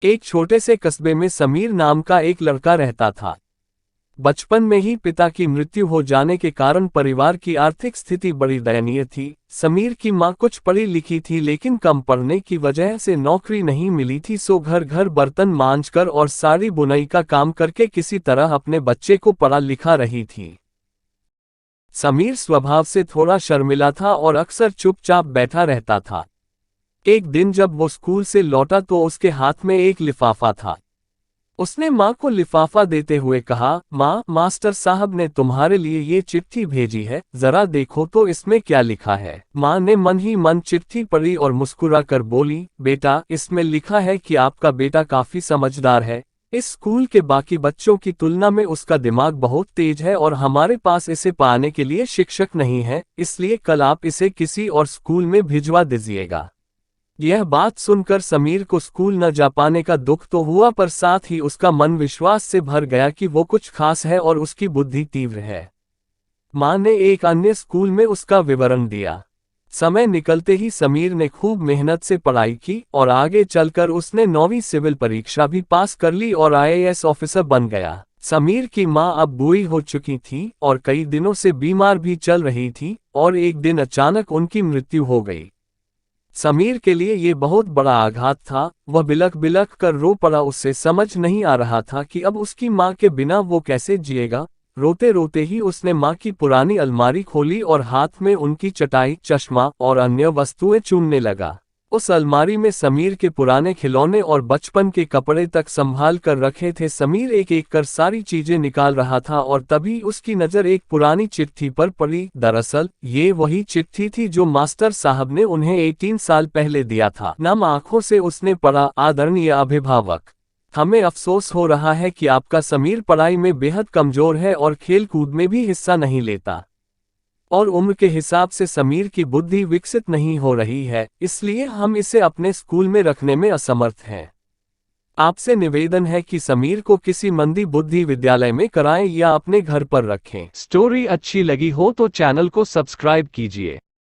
एक छोटे से कस्बे में समीर नाम का एक लड़का रहता था। बचपन में ही पिता की मृत्यु हो जाने के कारण परिवार की आर्थिक स्थिति बड़ी दयनीय थी। समीर की मां कुछ पढ़ी लिखी थी लेकिन कम पढ़ने की वजह से नौकरी नहीं मिली थी, सो घर घर बर्तन मांजकर और साड़ी बुनाई का काम करके किसी तरह अपने बच्चे को पढ़ा लिखा रही थी। समीर स्वभाव से थोड़ा शर्मिला था और अक्सर चुपचाप बैठा रहता था। एक दिन जब वो स्कूल से लौटा तो उसके हाथ में एक लिफाफा था। उसने माँ को लिफाफा देते हुए कहा, माँ, मास्टर साहब ने तुम्हारे लिए ये चिट्ठी भेजी है, जरा देखो तो इसमें क्या लिखा है। माँ ने मन ही मन चिट्ठी पढ़ी और मुस्कुरा कर बोली, बेटा, इसमें लिखा है कि आपका बेटा काफी समझदार है। इस स्कूल के बाकी बच्चों की तुलना में उसका दिमाग बहुत तेज है और हमारे पास इसे पढ़ाने के लिए शिक्षक नहीं है, इसलिए कल आप इसे किसी और स्कूल में भिजवा दीजिएगा। यह बात सुनकर समीर को स्कूल न जा पाने का दुख तो हुआ, पर साथ ही उसका मन विश्वास से भर गया कि वो कुछ खास है और उसकी बुद्धि तीव्र है। माँ ने एक अन्य स्कूल में उसका विवरण दिया। समय निकलते ही समीर ने खूब मेहनत से पढ़ाई की और आगे चलकर उसने 9वीं सिविल परीक्षा भी पास कर ली और IAS ऑफिसर बन गया। समीर की माँ अब बूढ़ी हो चुकी थी और कई दिनों से बीमार भी चल रही थी और एक दिन अचानक उनकी मृत्यु हो गई। समीर के लिए ये बहुत बड़ा आघात था। वह बिलख बिलख कर रो पड़ा। उससे समझ नहीं आ रहा था कि अब उसकी माँ के बिना वो कैसे जिएगा। रोते रोते ही उसने माँ की पुरानी अलमारी खोली और हाथ में उनकी चटाई, चश्मा और अन्य वस्तुएं चुनने लगा। उस अलमारी में समीर के पुराने खिलौने और बचपन के कपड़े तक संभाल कर रखे थे। समीर एक एक कर सारी चीजें निकाल रहा था और तभी उसकी नजर एक पुरानी चिट्ठी पर पड़ी। दरअसल ये वही चिट्ठी थी जो मास्टर साहब ने उन्हें 18 साल पहले दिया था। नम आंखों से उसने पढ़ा, आदरणीय अभिभावक, हमें अफसोस हो रहा है कि आपका समीर पढ़ाई में बेहद कमजोर है और खेल कूद में भी हिस्सा नहीं लेता और उम्र के हिसाब से समीर की बुद्धि विकसित नहीं हो रही है, इसलिए हम इसे अपने स्कूल में रखने में असमर्थ हैं। आपसे निवेदन है कि समीर को किसी मंदी बुद्धि विद्यालय में कराएं या अपने घर पर रखें। स्टोरी अच्छी लगी हो तो चैनल को सब्सक्राइब कीजिए।